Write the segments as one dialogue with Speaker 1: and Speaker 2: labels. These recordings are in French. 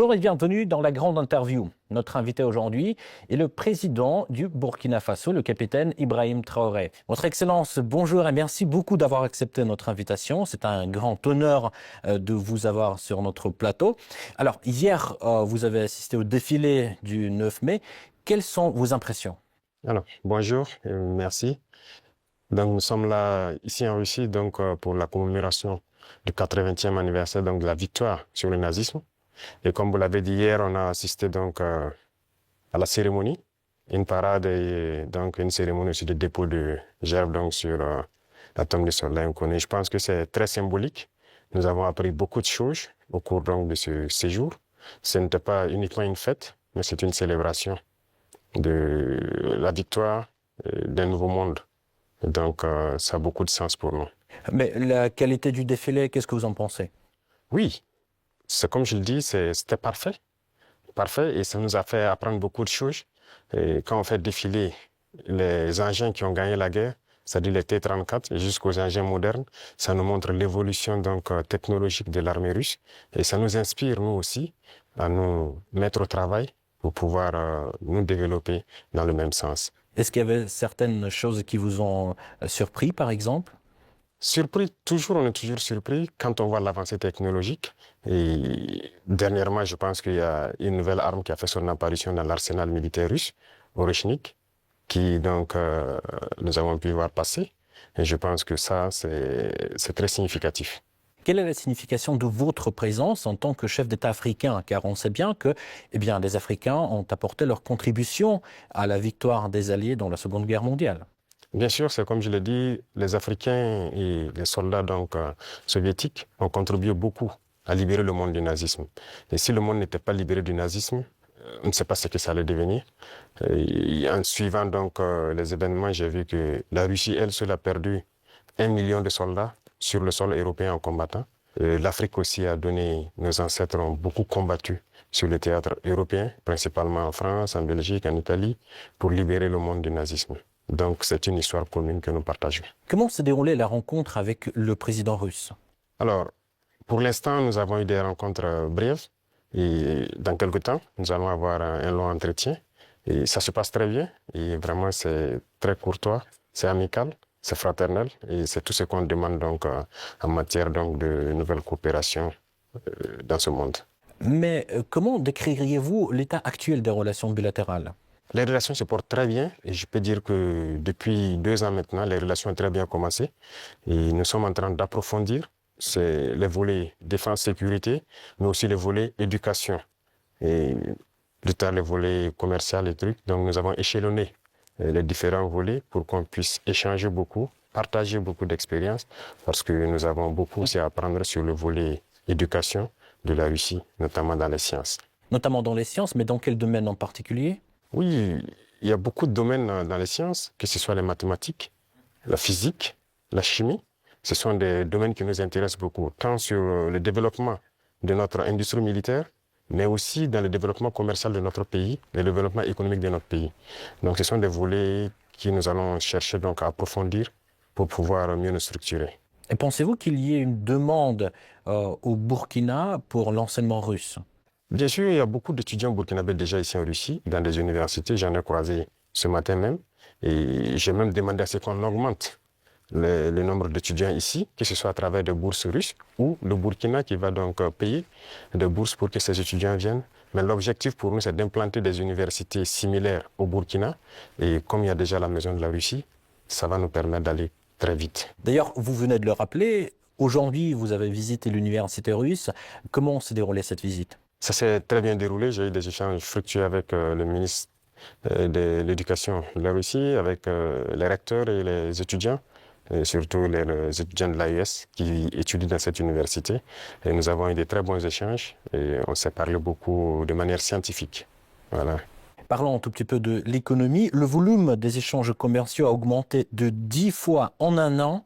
Speaker 1: Bonjour et bienvenue dans la grande interview. Notre invité aujourd'hui est le président du Burkina Faso, le capitaine Ibrahim Traoré. Votre Excellence, bonjour et merci beaucoup d'avoir accepté notre invitation. C'est un grand honneur de vous avoir sur notre plateau. Alors, hier, vous avez assisté au défilé du 9 mai. Quelles sont vos impressions?
Speaker 2: Alors, bonjour et merci. Donc, nous sommes là, ici en Russie, pour la commémoration du 80e anniversaire de la victoire sur le nazisme. Et comme vous l'avez dit hier, on a assisté à la cérémonie, une parade et une cérémonie aussi de dépôt de gerbes sur la tombe du soldat inconnu. Je pense que c'est très symbolique. Nous avons appris beaucoup de choses au cours de ce séjour. Ce n'était pas uniquement une fête, mais c'est une célébration de la victoire d'un nouveau monde. Donc, ça a beaucoup de sens pour nous.
Speaker 1: Mais la qualité du défilé, qu'est-ce que vous en pensez?
Speaker 2: Oui, c'est comme je le dis, c'était parfait. Parfait, et ça nous a fait apprendre beaucoup de choses. Et quand on fait défiler les engins qui ont gagné la guerre, c'est-à-dire les T-34 jusqu'aux engins modernes, ça nous montre l'évolution technologique de l'armée russe. Et ça nous inspire, nous aussi, à nous mettre au travail pour pouvoir nous développer dans le même sens.
Speaker 1: Est-ce qu'il y avait certaines choses qui vous ont surpris, par exemple?
Speaker 2: Surpris, toujours, on est toujours surpris quand on voit l'avancée technologique. Et dernièrement, je pense qu'il y a une nouvelle arme qui a fait son apparition dans l'arsenal militaire russe, Oreshnik, qui nous avons pu voir passer. Et je pense que ça, c'est très significatif.
Speaker 1: Quelle est la signification de votre présence en tant que chef d'État africain? Car on sait bien que les Africains ont apporté leur contribution à la victoire des Alliés dans la Seconde Guerre mondiale.
Speaker 2: Bien sûr, c'est comme je l'ai dit, les Africains et les soldats soviétiques ont contribué beaucoup à libérer le monde du nazisme. Et si le monde n'était pas libéré du nazisme, on ne sait pas ce que ça allait devenir. Et en suivant les événements, j'ai vu que la Russie, elle seule, a perdu 1 million de soldats sur le sol européen en combattant. L'Afrique aussi a donné, nos ancêtres ont beaucoup combattu sur le théâtre européen, principalement en France, en Belgique, en Italie, pour libérer le monde du nazisme. Donc c'est une histoire commune que nous partageons.
Speaker 1: Comment s'est déroulée la rencontre avec le président russe?
Speaker 2: Alors, pour l'instant, nous avons eu des rencontres brèves et dans quelques temps, nous allons avoir un long entretien. Et ça se passe très bien et vraiment c'est très courtois, c'est amical, c'est fraternel et c'est tout ce qu'on demande en matière de nouvelles coopérations dans ce monde.
Speaker 1: Mais comment décririez-vous l'état actuel des relations bilatérales?
Speaker 2: Les relations se portent très bien et je peux dire que depuis 2 ans maintenant, les relations ont très bien commencé et nous sommes en train d'approfondir les volets défense-sécurité, mais aussi les volets éducation et plus tard les volets commercial et trucs. Donc nous avons échelonné les différents volets pour qu'on puisse échanger beaucoup, partager beaucoup d'expériences parce que nous avons beaucoup aussi à apprendre sur le volet éducation de la Russie, notamment dans les sciences.
Speaker 1: Notamment dans les sciences, mais dans quel domaine en particulier?
Speaker 2: Oui, il y a beaucoup de domaines dans les sciences, que ce soit les mathématiques, la physique, la chimie. Ce sont des domaines qui nous intéressent beaucoup, tant sur le développement de notre industrie militaire, mais aussi dans le développement commercial de notre pays, le développement économique de notre pays. Donc ce sont des volets que nous allons chercher à approfondir pour pouvoir mieux nous structurer.
Speaker 1: Et pensez-vous qu'il y ait une demande au Burkina pour l'enseignement russe?
Speaker 2: Bien sûr, il y a beaucoup d'étudiants burkinabés déjà ici en Russie, dans des universités. J'en ai croisé ce matin même. Et j'ai même demandé à ce qu'on augmente le nombre d'étudiants ici, que ce soit à travers des bourses russes ou le Burkina qui va payer des bourses pour que ces étudiants viennent. Mais l'objectif pour nous, c'est d'implanter des universités similaires au Burkina. Et comme il y a déjà la maison de la Russie, ça va nous permettre d'aller très vite.
Speaker 1: D'ailleurs, vous venez de le rappeler, aujourd'hui, vous avez visité l'université russe. Comment s'est déroulée cette visite?
Speaker 2: Ça s'est très bien déroulé. J'ai eu des échanges fructueux avec le ministre de l'Éducation de la Russie, avec les recteurs et les étudiants, et surtout les étudiants de l'AES qui étudient dans cette université. Et nous avons eu de très bons échanges et on s'est parlé beaucoup de manière scientifique. Voilà.
Speaker 1: Parlons un tout petit peu de l'économie. Le volume des échanges commerciaux a augmenté de 10 fois en un an.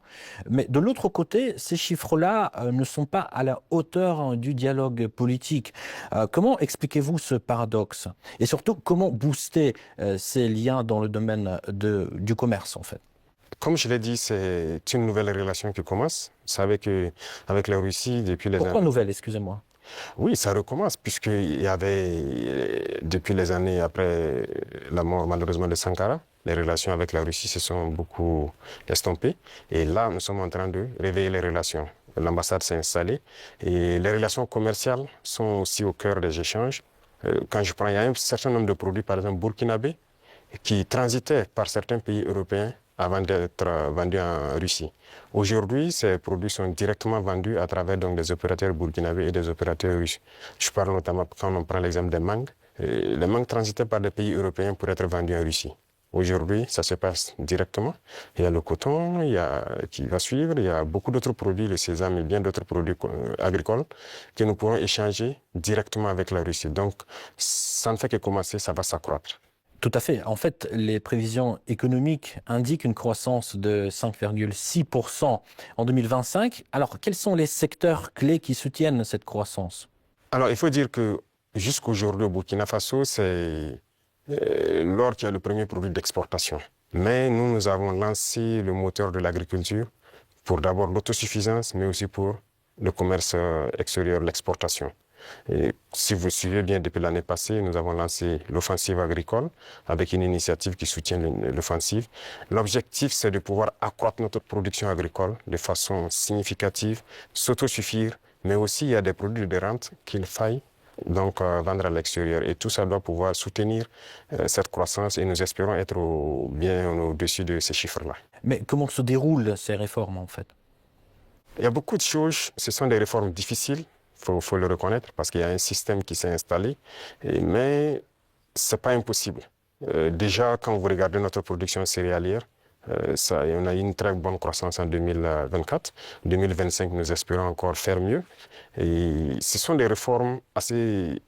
Speaker 1: Mais de l'autre côté, ces chiffres-là ne sont pas à la hauteur du dialogue politique. Comment expliquez-vous ce paradoxe? Et surtout, comment booster ces liens dans le domaine du commerce, en fait?
Speaker 2: Comme je l'ai dit, c'est une nouvelle relation qui commence. Vous savez qu'avec la Russie, depuis les...
Speaker 1: Pourquoi nouvelle, excusez-moi?
Speaker 2: Oui, ça recommence, puisqu'il y avait, depuis les années après la mort malheureusement de Sankara, les relations avec la Russie se sont beaucoup estompées. Et là, nous sommes en train de réveiller les relations. L'ambassade s'est installée et les relations commerciales sont aussi au cœur des échanges. Quand je prends, il y a un certain nombre de produits, par exemple burkinabés, qui transitaient par certains pays européens avant d'être vendus en Russie. Aujourd'hui, ces produits sont directement vendus à travers donc, des opérateurs burkinabés et des opérateurs russes. Je parle notamment quand on prend l'exemple des mangues. Les mangues transitaient par des pays européens pour être vendus en Russie. Aujourd'hui, ça se passe directement. Il y a le coton, qui va suivre, il y a beaucoup d'autres produits, le sésame et bien d'autres produits agricoles que nous pourrons échanger directement avec la Russie. Donc, ça ne fait que commencer, ça va s'accroître.
Speaker 1: Tout à fait. En fait, les prévisions économiques indiquent une croissance de 5,6% en 2025. Alors, quels sont les secteurs clés qui soutiennent cette croissance?
Speaker 2: Alors, il faut dire que jusqu'aujourd'hui, au Burkina Faso, c'est l'or qui est le premier produit d'exportation. Mais nous avons lancé le moteur de l'agriculture pour d'abord l'autosuffisance, mais aussi pour le commerce extérieur, l'exportation. Et si vous suivez bien, depuis l'année passée, nous avons lancé l'offensive agricole avec une initiative qui soutient l'offensive. L'objectif, c'est de pouvoir accroître notre production agricole de façon significative, s'autosuffire, mais aussi il y a des produits de rente qu'il faille donc vendre à l'extérieur. Et tout ça doit pouvoir soutenir cette croissance et nous espérons être bien au-dessus de ces chiffres-là.
Speaker 1: Mais comment se déroulent ces réformes, en fait?
Speaker 2: Il y a beaucoup de choses, ce sont des réformes difficiles. Faut le reconnaître parce qu'il y a un système qui s'est installé, mais ce n'est pas impossible. Déjà, quand vous regardez notre production céréalière, on a eu une très bonne croissance en 2024. 2025, nous espérons encore faire mieux. Et ce sont des réformes assez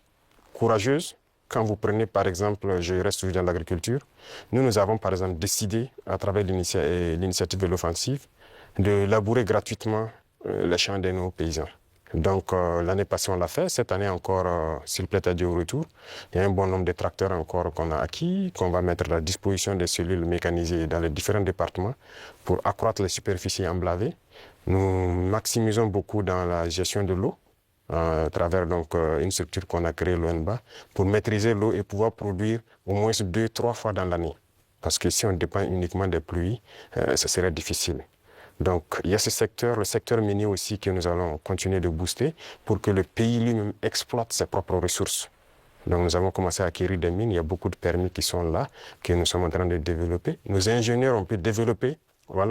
Speaker 2: courageuses. Quand vous prenez, par exemple, je reste toujours dans l'agriculture, nous avons, par exemple, décidé, à travers l'initiative de l'offensive, de labourer gratuitement les champs de nos paysans. Donc l'année passée, on l'a fait. Cette année encore, s'il plaît à Dieu au retour, il y a un bon nombre de tracteurs encore qu'on a acquis, qu'on va mettre à la disposition des cellules mécanisées dans les différents départements pour accroître les superficies emblavées. Nous maximisons beaucoup dans la gestion de l'eau à travers donc, une structure qu'on a créée, l'ONBA, pour maîtriser l'eau et pouvoir produire au moins 2-3 fois dans l'année. Parce que si on dépend uniquement des pluies, ce serait difficile. Donc, il y a ce secteur, le secteur minier aussi, que nous allons continuer de booster pour que le pays lui-même exploite ses propres ressources. Donc, nous avons commencé à acquérir des mines. Il y a beaucoup de permis qui sont là, que nous sommes en train de développer. Nos ingénieurs ont pu développer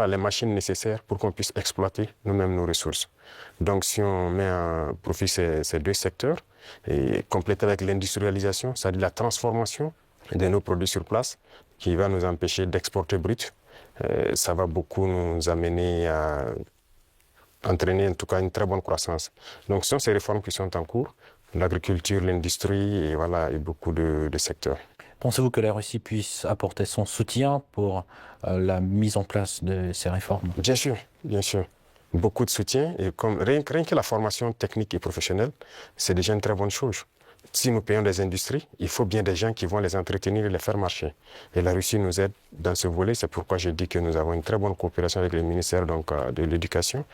Speaker 2: les machines nécessaires pour qu'on puisse exploiter nous-mêmes nos ressources. Donc, si on met à profit ces deux secteurs, et compléter avec l'industrialisation, c'est-à-dire la transformation de nos produits sur place, qui va nous empêcher d'exporter brut, ça va beaucoup nous amener à entraîner en tout cas une très bonne croissance. Donc ce sont ces réformes qui sont en cours, l'agriculture, l'industrie et beaucoup de secteurs.
Speaker 1: Pensez-vous que la Russie puisse apporter son soutien pour la mise en place de ces réformes?
Speaker 2: Bien sûr, bien sûr. Beaucoup de soutien et rien que la formation technique et professionnelle, c'est déjà une très bonne chose. Si nous payons des industries, il faut bien des gens qui vont les entretenir et les faire marcher. Et la Russie nous aide dans ce volet. C'est pourquoi je dis que nous avons une très bonne coopération avec le ministère de l'Éducation.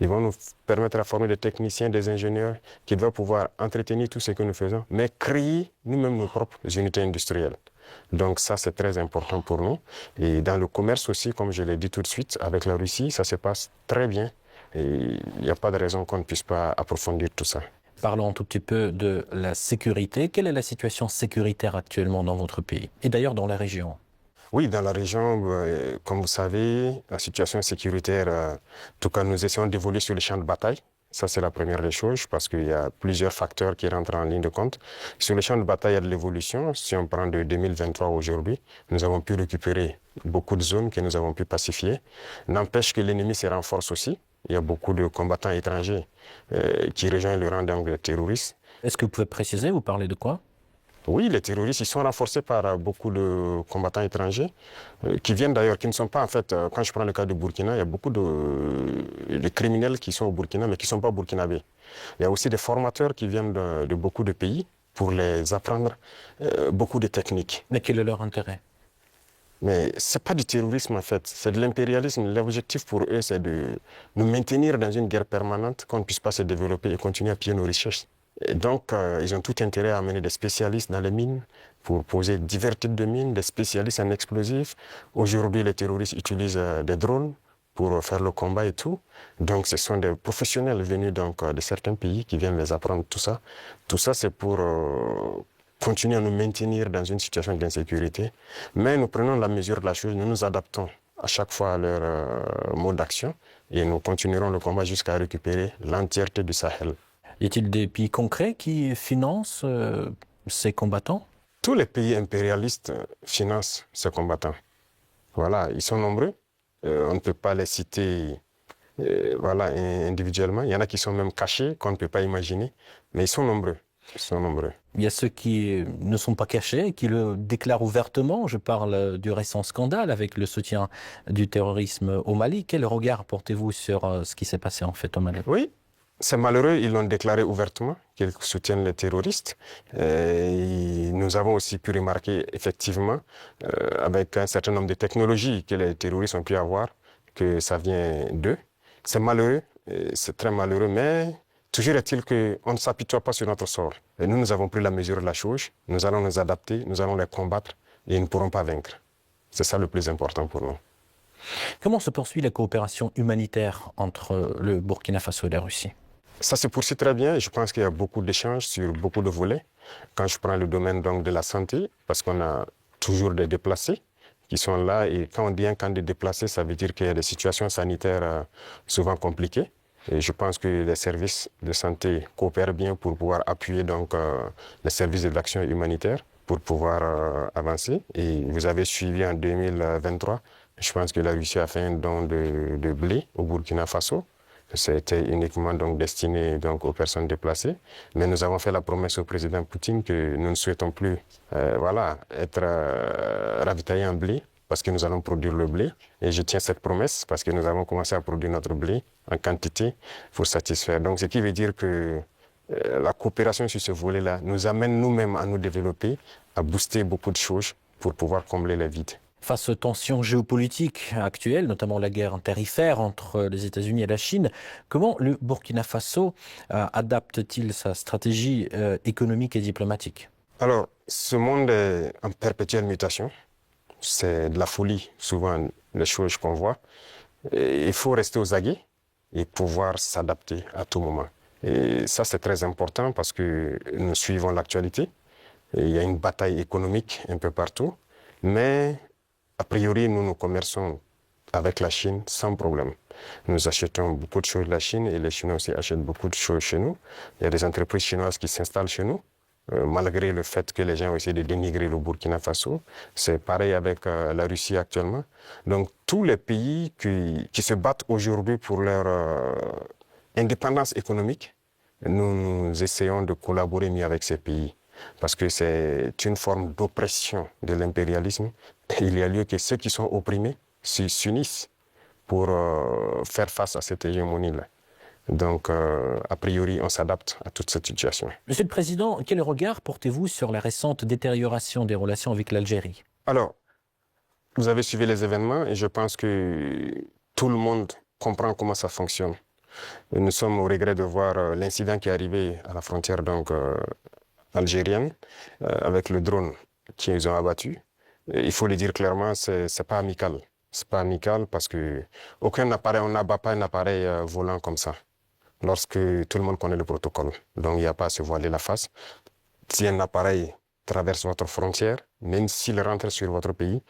Speaker 2: Ils vont nous permettre de former des techniciens, des ingénieurs qui doivent pouvoir entretenir tout ce que nous faisons, mais créer nous-mêmes nos propres unités industrielles. Donc ça, c'est très important pour nous. Et dans le commerce aussi, comme je l'ai dit tout de suite, avec la Russie, ça se passe très bien. Et il n'y a pas de raison qu'on ne puisse pas approfondir tout ça.
Speaker 1: Parlons un tout petit peu de la sécurité. Quelle est la situation sécuritaire actuellement dans votre pays et d'ailleurs dans la région?
Speaker 2: Oui, dans la région, comme vous savez, la situation sécuritaire, en tout cas, nous essayons d'évoluer sur les champs de bataille. Ça, c'est la première des choses parce qu'il y a plusieurs facteurs qui rentrent en ligne de compte. Sur les champs de bataille, il y a de l'évolution. Si on prend de 2023 aujourd'hui, nous avons pu récupérer beaucoup de zones que nous avons pu pacifier. N'empêche que l'ennemi se renforce aussi. Il y a beaucoup de combattants étrangers qui rejoignent le rang des terroristes.
Speaker 1: Est-ce que vous pouvez préciser, vous parlez de quoi?
Speaker 2: Oui, les terroristes, ils sont renforcés par beaucoup de combattants étrangers qui viennent d'ailleurs, qui ne sont pas en fait, quand je prends le cas du Burkina, il y a beaucoup de criminels qui sont au Burkina mais qui ne sont pas burkinabés. Il y a aussi des formateurs qui viennent de beaucoup de pays pour les apprendre beaucoup de techniques.
Speaker 1: Mais quel est leur intérêt?
Speaker 2: Mais ce n'est pas du terrorisme en fait, c'est de l'impérialisme. L'objectif pour eux, c'est de nous maintenir dans une guerre permanente, qu'on ne puisse pas se développer et continuer à piller nos richesses. Et donc, ils ont tout intérêt à amener des spécialistes dans les mines pour poser divers types de mines, des spécialistes en explosifs. Aujourd'hui, les terroristes utilisent des drones pour faire le combat et tout. Donc, ce sont des professionnels venus donc, de certains pays qui viennent les apprendre tout ça. Tout ça, c'est pour continuer à nous maintenir dans une situation d'insécurité. Mais nous prenons la mesure de la chose, nous nous adaptons à chaque fois à leur mode d'action et nous continuerons le combat jusqu'à récupérer l'entièreté du Sahel.
Speaker 1: Y a-t-il des pays concrets qui financent ces combattants?
Speaker 2: Tous les pays impérialistes financent ces combattants. Voilà, ils sont nombreux. On ne peut pas les citer voilà, individuellement. Il y en a qui sont même cachés, qu'on ne peut pas imaginer. Mais ils sont nombreux. Ils sont nombreux.
Speaker 1: Il y a ceux qui ne sont pas cachés, qui le déclarent ouvertement. Je parle du récent scandale avec le soutien du terrorisme au Mali. Quel regard portez-vous sur ce qui s'est passé en fait au Mali?
Speaker 2: Oui, c'est malheureux, ils l'ont déclaré ouvertement, qu'ils soutiennent les terroristes. Et nous avons aussi pu remarquer effectivement, avec un certain nombre de technologies que les terroristes ont pu avoir, que ça vient d'eux. C'est malheureux, c'est très malheureux, mais toujours est-il qu'on ne s'apitoie pas sur notre sort. Et nous avons pris la mesure de la chose, nous allons nous adapter, nous allons les combattre et ils ne pourront pas vaincre. C'est ça le plus important pour nous.
Speaker 1: Comment se poursuit la coopération humanitaire entre le Burkina Faso et la Russie?
Speaker 2: Ça se poursuit très bien et je pense qu'il y a beaucoup d'échanges sur beaucoup de volets. Quand je prends le domaine donc, de la santé, parce qu'on a toujours des déplacés qui sont là et quand on dit un camp de déplacés, ça veut dire qu'il y a des situations sanitaires souvent compliquées. Et je pense que les services de santé coopèrent bien pour pouvoir appuyer donc, les services d'action humanitaire pour pouvoir avancer. Et vous avez suivi en 2023, je pense que la Russie a fait un don de blé au Burkina Faso. C'était uniquement donc destiné donc aux personnes déplacées. Mais nous avons fait la promesse au président Poutine que nous ne souhaitons plus voilà, être ravitaillés en blé parce que nous allons produire le blé. Et je tiens cette promesse parce que nous avons commencé à produire notre blé en quantité pour satisfaire. Donc, ce qui veut dire que la coopération sur ce volet-là nous amène nous-mêmes à nous développer, à booster beaucoup de choses pour pouvoir combler les vides.
Speaker 1: Face aux tensions géopolitiques actuelles, notamment la guerre tarifaire entre les États-Unis et la Chine, comment le Burkina Faso adapte-t-il sa stratégie économique et diplomatique?
Speaker 2: Alors, ce monde est en perpétuelle mutation. C'est de la folie, souvent, les choses qu'on voit. Et il faut rester aux aguets et pouvoir s'adapter à tout moment. Et ça, c'est très important parce que nous suivons l'actualité. Il y a une bataille économique un peu partout. Mais a priori, nous commerçons avec la Chine sans problème. Nous achetons beaucoup de choses de la Chine et les Chinois aussi achètent beaucoup de choses chez nous. Il y a des entreprises chinoises qui s'installent chez nous, malgré le fait que les gens ont essayé de dénigrer le Burkina Faso. C'est pareil avec la Russie actuellement. Donc tous les pays qui se battent aujourd'hui pour leur indépendance économique, nous essayons de collaborer mieux avec ces pays. Parce que c'est une forme d'oppression de l'impérialisme. Il y a lieu que ceux qui sont opprimés s'unissent pour faire face à cette hégémonie-là. Donc, a priori, on s'adapte à toute cette situation.
Speaker 1: Monsieur le Président, quel regard portez-vous sur la récente détérioration des relations avec l'Algérie?
Speaker 2: Alors, vous avez suivi les événements et je pense que tout le monde comprend comment ça fonctionne. Et nous sommes au regret de voir l'incident qui est arrivé à la frontière donc, algérienne avec le drone qu'ils ont abattu. Et il faut le dire clairement, c'est pas amical. C'est pas amical parce que aucun appareil, on n'abat pas un appareil volant comme ça. Lorsque tout le monde connaît le protocole. Donc il n'y a pas à se voiler la face. Si un appareil traverse votre frontière, même s'il rentre sur votre pays,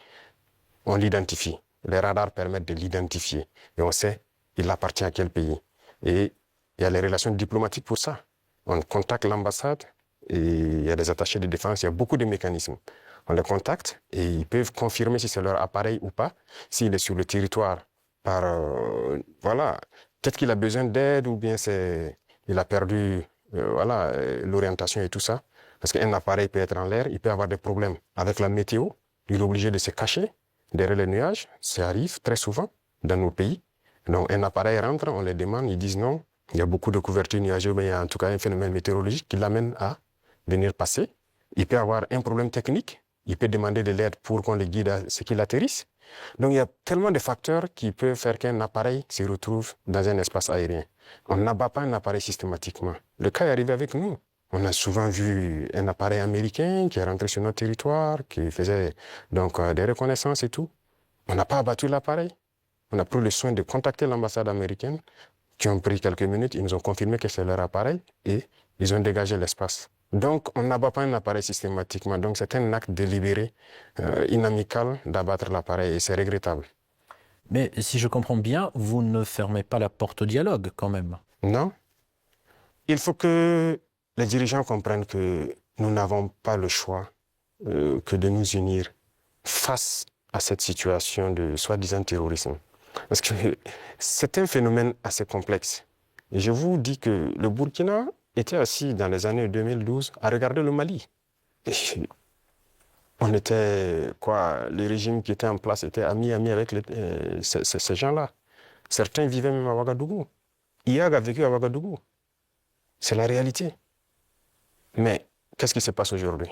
Speaker 2: on l'identifie. Les radars permettent de l'identifier. Et on sait il appartient à quel pays. Et il y a les relations diplomatiques pour ça. On contacte l'ambassade et il y a des attachés de défense, il y a beaucoup de mécanismes. On les contacte et ils peuvent confirmer si c'est leur appareil ou pas, s'il est sur le territoire par, voilà, peut-être qu'il a besoin d'aide ou bien il a perdu voilà, l'orientation et tout ça. Parce qu'un appareil peut être en l'air, il peut avoir des problèmes avec la météo. Il est obligé de se cacher derrière les nuages. Ça arrive très souvent dans nos pays. Donc un appareil rentre, on les demande, ils disent non. Il y a beaucoup de couvertures nuageuses, mais il y a en tout cas un phénomène météorologique qui l'amène à venir passer. Il peut avoir un problème technique. Il peut demander de l'aide pour qu'on le guide à ce qu'il atterrisse. Donc il y a tellement de facteurs qui peuvent faire qu'un appareil se retrouve dans un espace aérien. On n'abat pas un appareil systématiquement. Le cas est arrivé avec nous. On a souvent vu un appareil américain qui est rentré sur notre territoire, qui faisait donc des reconnaissances et tout. On n'a pas abattu l'appareil. On a pris le soin de contacter l'ambassade américaine, qui ont pris quelques minutes, ils nous ont confirmé que c'est leur appareil et ils ont dégagé l'espace. Donc, on n'abat pas un appareil systématiquement. Donc, c'est un acte délibéré, inamical d'abattre l'appareil et c'est regrettable.
Speaker 1: Mais si je comprends bien, vous ne fermez pas la porte au dialogue quand même.
Speaker 2: Non, il faut que les dirigeants comprennent que nous n'avons pas le choix que de nous unir face à cette situation de soi-disant terrorisme. Parce que c'est un phénomène assez complexe. Et je vous dis que le Burkina était assis dans les années 2012 à regarder le Mali. Et on était, quoi, le régime qui était en place était ami avec ces gens-là. Certains vivaient même à Ouagadougou. IAG a vécu à Ouagadougou. C'est la réalité. Mais qu'est-ce qui se passe aujourd'hui?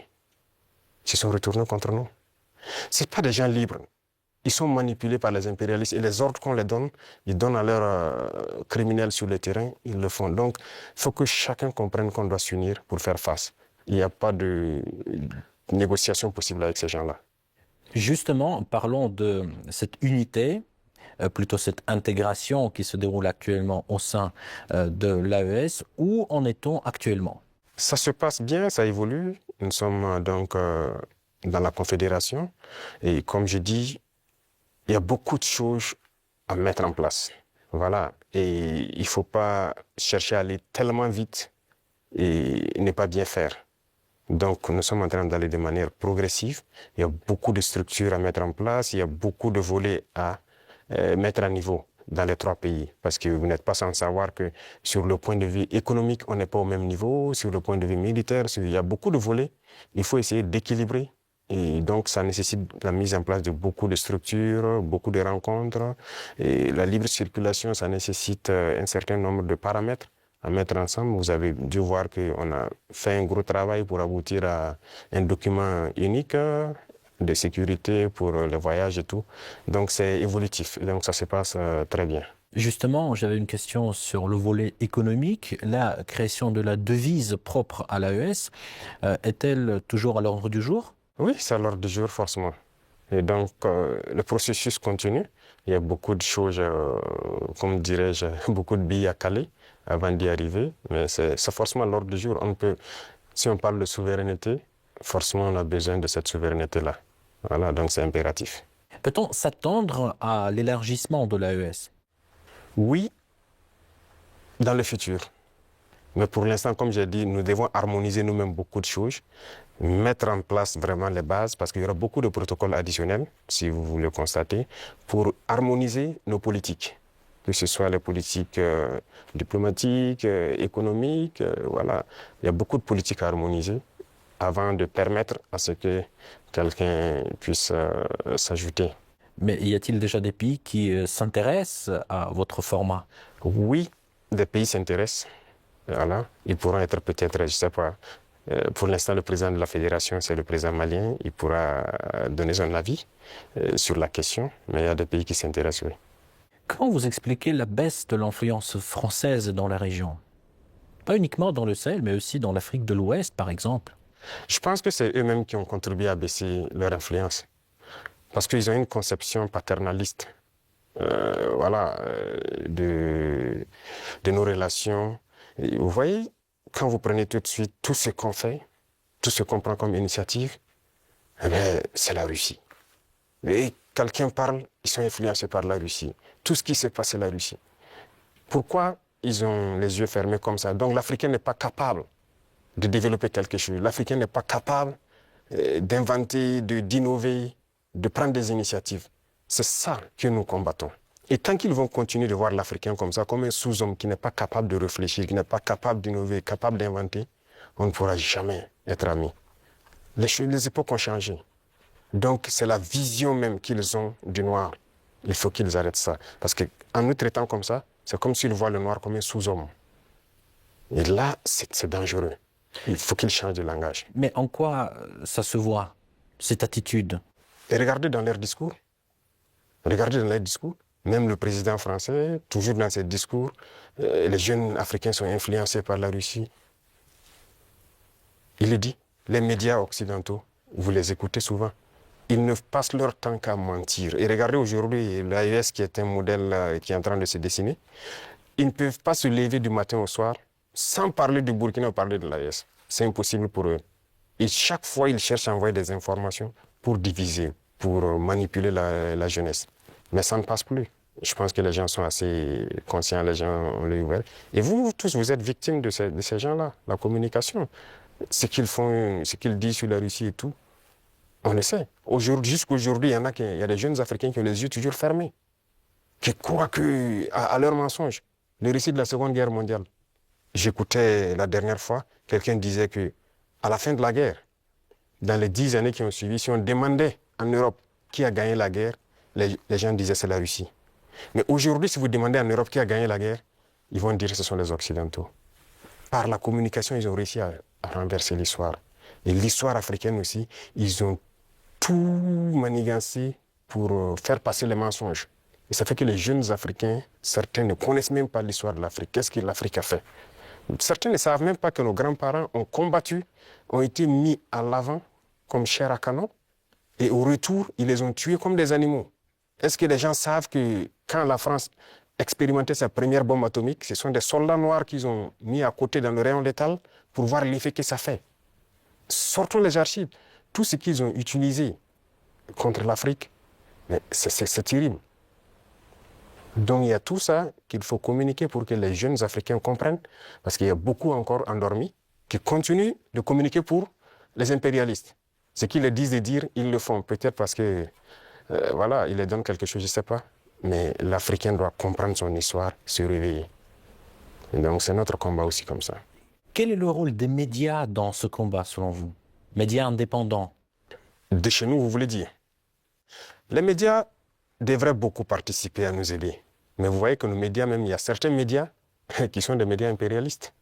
Speaker 2: Ils se sont retournés contre nous. Ce pas des gens libres. Ils sont manipulés par les impérialistes et les ordres qu'on les donne, ils donnent à leurs criminels sur le terrain, ils le font. Donc, il faut que chacun comprenne qu'on doit s'unir pour faire face. Il n'y a pas de négociation possible avec ces gens-là.
Speaker 1: Justement, parlons de cette unité, plutôt cette intégration qui se déroule actuellement au sein de l'AES. Où en est-on actuellement?
Speaker 2: Ça se passe bien, ça évolue. Nous sommes donc dans la Confédération. Et comme je dis, il y a beaucoup de choses à mettre en place. Voilà. Et il ne faut pas chercher à aller tellement vite et ne pas bien faire. Donc, nous sommes en train d'aller de manière progressive. Il y a beaucoup de structures à mettre en place. Il y a beaucoup de volets à mettre à niveau dans les trois pays. Parce que vous n'êtes pas sans savoir que sur le point de vue économique, on n'est pas au même niveau. Sur le point de vue militaire, il y a beaucoup de volets. Il faut essayer d'équilibrer. Et donc, ça nécessite la mise en place de beaucoup de structures, beaucoup de rencontres. Et la libre circulation, ça nécessite un certain nombre de paramètres à mettre ensemble. Vous avez dû voir qu'on a fait un gros travail pour aboutir à un document unique de sécurité pour les voyages et tout. Donc, c'est évolutif. Donc, ça se passe très bien.
Speaker 1: Justement, j'avais une question sur le volet économique. La création de la devise propre à l'AES est-elle toujours à l'ordre du jour?
Speaker 2: Oui, c'est à l'ordre du jour, forcément. Et donc, le processus continue. Il y a beaucoup de choses, comme dirais-je, beaucoup de billes à caler avant d'y arriver. Mais c'est forcément à l'ordre du jour. On peut, si on parle de souveraineté, forcément, on a besoin de cette souveraineté-là. Voilà, donc c'est impératif.
Speaker 1: Peut-on s'attendre à l'élargissement de l'AES?
Speaker 2: Oui, dans le futur. Mais pour l'instant, comme j'ai dit, nous devons harmoniser nous-mêmes beaucoup de choses, mettre en place vraiment les bases, parce qu'il y aura beaucoup de protocoles additionnels, si vous le constatez, pour harmoniser nos politiques, que ce soit les politiques diplomatiques, économiques, voilà. Il y a beaucoup de politiques à harmoniser avant de permettre à ce que quelqu'un puisse s'ajouter.
Speaker 1: Mais y a-t-il déjà des pays qui s'intéressent à votre format?
Speaker 2: Oui, des pays s'intéressent. Voilà. Ils pourront être peut-être, je ne sais pas, pour l'instant, le président de la fédération, c'est le président malien. Il pourra donner son avis sur la question, mais il y a des pays qui s'intéressent, oui.
Speaker 1: Comment vous expliquez la baisse de l'influence française dans la région? Pas uniquement dans le Sahel, mais aussi dans l'Afrique de l'Ouest, par exemple.
Speaker 2: Je pense que c'est eux-mêmes qui ont contribué à baisser leur influence, parce qu'ils ont une conception paternaliste, voilà, de nos relations. Et vous voyez, quand vous prenez tout de suite tout ce qu'on fait, tout ce qu'on prend comme initiative, eh bien, c'est la Russie. Et quelqu'un parle, ils sont influencés par la Russie. Tout ce qui se passe, c'est la Russie. Pourquoi ils ont les yeux fermés comme ça? Donc l'Africain n'est pas capable de développer quelque chose. L'Africain n'est pas capable d'inventer, d'innover, de prendre des initiatives. C'est ça que nous combattons. Et tant qu'ils vont continuer de voir l'Africain comme ça, comme un sous-homme qui n'est pas capable de réfléchir, qui n'est pas capable d'innover, capable d'inventer, on ne pourra jamais être amis. Les époques ont changé. Donc, c'est la vision même qu'ils ont du noir. Il faut qu'ils arrêtent ça. Parce qu'en nous traitant comme ça, c'est comme s'ils voient le noir comme un sous-homme. Et là, c'est dangereux. Il faut qu'ils changent de langage.
Speaker 1: Mais en quoi ça se voit, cette attitude?
Speaker 2: Et regardez dans leurs discours. Regardez dans leurs discours. Même le président français, toujours dans ses discours, les jeunes Africains sont influencés par la Russie. Il le dit, les médias occidentaux, vous les écoutez souvent, ils ne passent leur temps qu'à mentir. Et regardez aujourd'hui l'AES qui est un modèle qui est en train de se dessiner. Ils ne peuvent pas se lever du matin au soir sans parler du Burkina ou parler de l'AES. C'est impossible pour eux. Et chaque fois, ils cherchent à envoyer des informations pour diviser, pour manipuler la jeunesse. Mais ça ne passe plus. Je pense que les gens sont assez conscients, les gens ont l'œil ouvert. Et vous tous, vous êtes victimes de ces gens-là, la communication. Ce qu'ils font, ce qu'ils disent sur la Russie et tout, on le sait. Jusqu'aujourd'hui, il y a des jeunes Africains qui ont les yeux toujours fermés, qui croient à leurs mensonges. Le récit de la Seconde Guerre mondiale. J'écoutais la dernière fois, quelqu'un disait que à la fin de la guerre, dans les 10 années qui ont suivi, si on demandait en Europe qui a gagné la guerre, les gens disaient c'est la Russie. Mais aujourd'hui, si vous demandez en Europe qui a gagné la guerre, ils vont dire que ce sont les Occidentaux. Par la communication, ils ont réussi à renverser l'histoire. Et l'histoire africaine aussi, ils ont tout manigancé pour faire passer les mensonges. Et ça fait que les jeunes Africains, certains ne connaissent même pas l'histoire de l'Afrique. Qu'est-ce que l'Afrique a fait? Certains ne savent même pas que nos grands-parents ont combattu, ont été mis à l'avant comme chair à canon, et au retour, ils les ont tués comme des animaux. Est-ce que les gens savent que quand la France expérimentait sa première bombe atomique, ce sont des soldats noirs qu'ils ont mis à côté dans le rayon létal pour voir l'effet que ça fait? Sortons les archives. Tout ce qu'ils ont utilisé contre l'Afrique, c'est terrible. Donc il y a tout ça qu'il faut communiquer pour que les jeunes Africains comprennent, parce qu'il y a beaucoup encore endormis qui continuent de communiquer pour les impérialistes. Ce qu'ils leur disent de dire, ils le font. Peut-être parce que, voilà, ils leur donnent quelque chose, je ne sais pas. Mais l'Africain doit comprendre son histoire, se réveiller. Et donc c'est notre combat aussi comme ça.
Speaker 1: Quel est le rôle des médias dans ce combat, selon vous? Médias indépendants?
Speaker 2: De chez nous, vous voulez dire? Les médias devraient beaucoup participer à nous aider. Mais vous voyez que nos médias, même, il y a certains médias qui sont des médias impérialistes.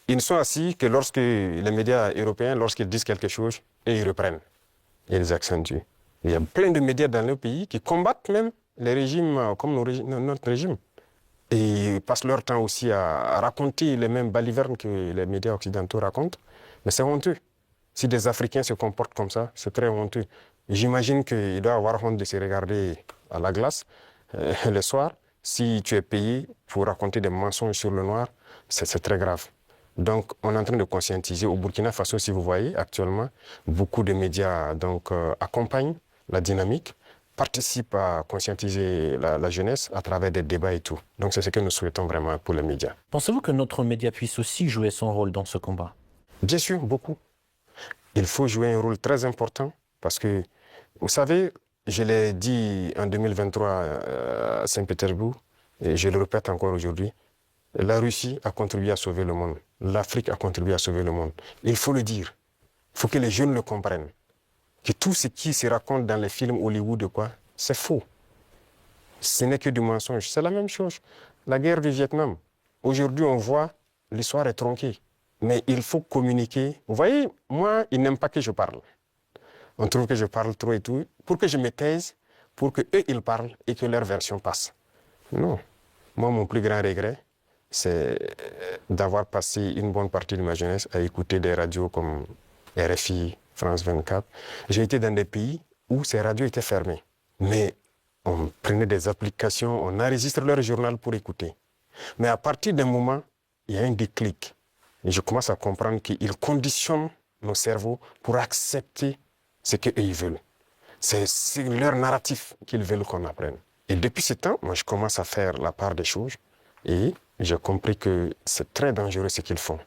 Speaker 2: Ils ne sont assis que lorsque les médias européens, lorsqu'ils disent quelque chose, et ils reprennent. Et ils accentuent. Il y a plein de médias dans nos pays qui combattent même les régimes comme notre régime. Et ils passent leur temps aussi à raconter les mêmes balivernes que les médias occidentaux racontent. Mais c'est honteux. Si des Africains se comportent comme ça, c'est très honteux. J'imagine qu'il doit avoir honte de se regarder à la glace le soir. Si tu es payé pour raconter des mensonges sur le noir, c'est très grave. Donc, on est en train de conscientiser. Au Burkina Faso, si vous voyez, actuellement, beaucoup de médias accompagnent la dynamique, participent à conscientiser la jeunesse à travers des débats et tout. Donc, c'est ce que nous souhaitons vraiment pour les médias.
Speaker 1: Pensez-vous que notre média puisse aussi jouer son rôle dans ce combat?
Speaker 2: Bien sûr, beaucoup. Il faut jouer un rôle très important parce que, vous savez, je l'ai dit en 2023 à Saint-Pétersbourg, et je le répète encore aujourd'hui, la Russie a contribué à sauver le monde. L'Afrique a contribué à sauver le monde. Il faut le dire. Il faut que les jeunes le comprennent. Que tout ce qui se raconte dans les films Hollywood, c'est faux. Ce n'est que du mensonge. C'est la même chose. La guerre du Vietnam. Aujourd'hui, on voit, l'histoire est tronquée. Mais il faut communiquer. Vous voyez, moi, ils n'aiment pas que je parle. On trouve que je parle trop et tout. Pour que je me taise, pour qu'eux, ils parlent et que leur version passe. Non. Moi, mon plus grand regret, c'est d'avoir passé une bonne partie de ma jeunesse à écouter des radios comme RFI, France 24. J'ai été dans des pays où ces radios étaient fermées. Mais on prenait des applications, on enregistre leur journal pour écouter. Mais à partir d'un moment, il y a un déclic. Et je commence à comprendre qu'ils conditionnent nos cerveaux pour accepter ce qu'ils veulent. C'est leur narratif qu'ils veulent qu'on apprenne. Et depuis ce temps, moi, je commence à faire la part des choses et j'ai compris que c'est très dangereux ce qu'ils font.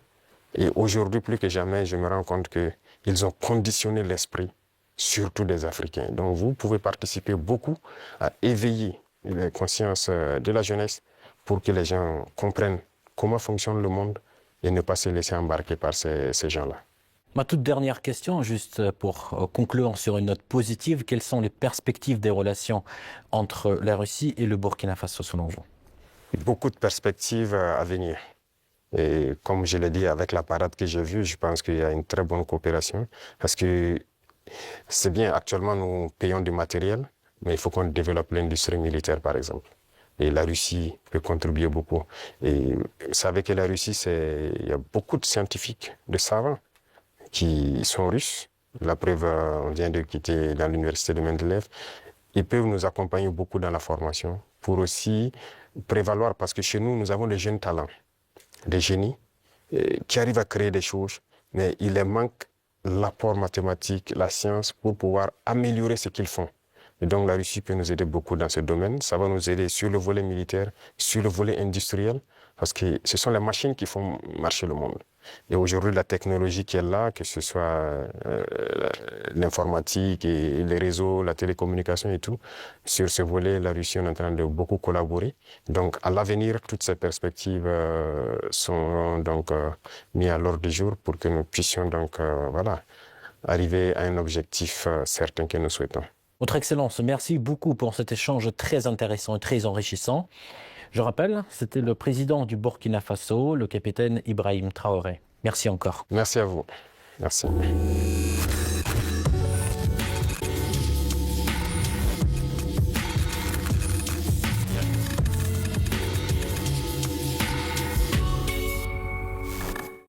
Speaker 2: Et aujourd'hui, plus que jamais, je me rends compte qu'ils ont conditionné l'esprit, surtout des Africains. Donc, vous pouvez participer beaucoup à éveiller les consciences de la jeunesse pour que les gens comprennent comment fonctionne le monde et ne pas se laisser embarquer par ces gens-là.
Speaker 1: Ma toute dernière question, juste pour conclure sur une note positive, quelles sont les perspectives des relations entre la Russie et le Burkina Faso selon vous?
Speaker 2: Beaucoup de perspectives à venir. Et comme je l'ai dit, avec la parade que j'ai vue, je pense qu'il y a une très bonne coopération. Parce que c'est bien, actuellement, nous payons du matériel, mais il faut qu'on développe l'industrie militaire, par exemple. Et la Russie peut contribuer beaucoup. Et vous savez que la Russie, il y a beaucoup de scientifiques, de savants. qui sont russes. La preuve, on vient de quitter dans l'université de Mendeleev. Ils peuvent nous accompagner beaucoup dans la formation pour aussi prévaloir, parce que chez nous, nous avons des jeunes talents, des génies qui arrivent à créer des choses, mais il leur manque l'apport mathématique, la science pour pouvoir améliorer ce qu'ils font. Et donc la Russie peut nous aider beaucoup dans ce domaine. Ça va nous aider sur le volet militaire, sur le volet industriel, parce que ce sont les machines qui font marcher le monde. Et aujourd'hui, la technologie qui est là, que ce soit l'informatique et les réseaux, la télécommunication et tout, sur ce volet, la Russie est en train de beaucoup collaborer. Donc, à l'avenir, toutes ces perspectives sont donc mises à l'ordre du jour pour que nous puissions donc voilà, arriver à un objectif certain que nous souhaitons.
Speaker 1: Votre Excellence, merci beaucoup pour cet échange très intéressant et très enrichissant. Je rappelle, c'était le président du Burkina Faso, le capitaine Ibrahim Traoré. Merci encore.
Speaker 2: Merci à vous. Merci.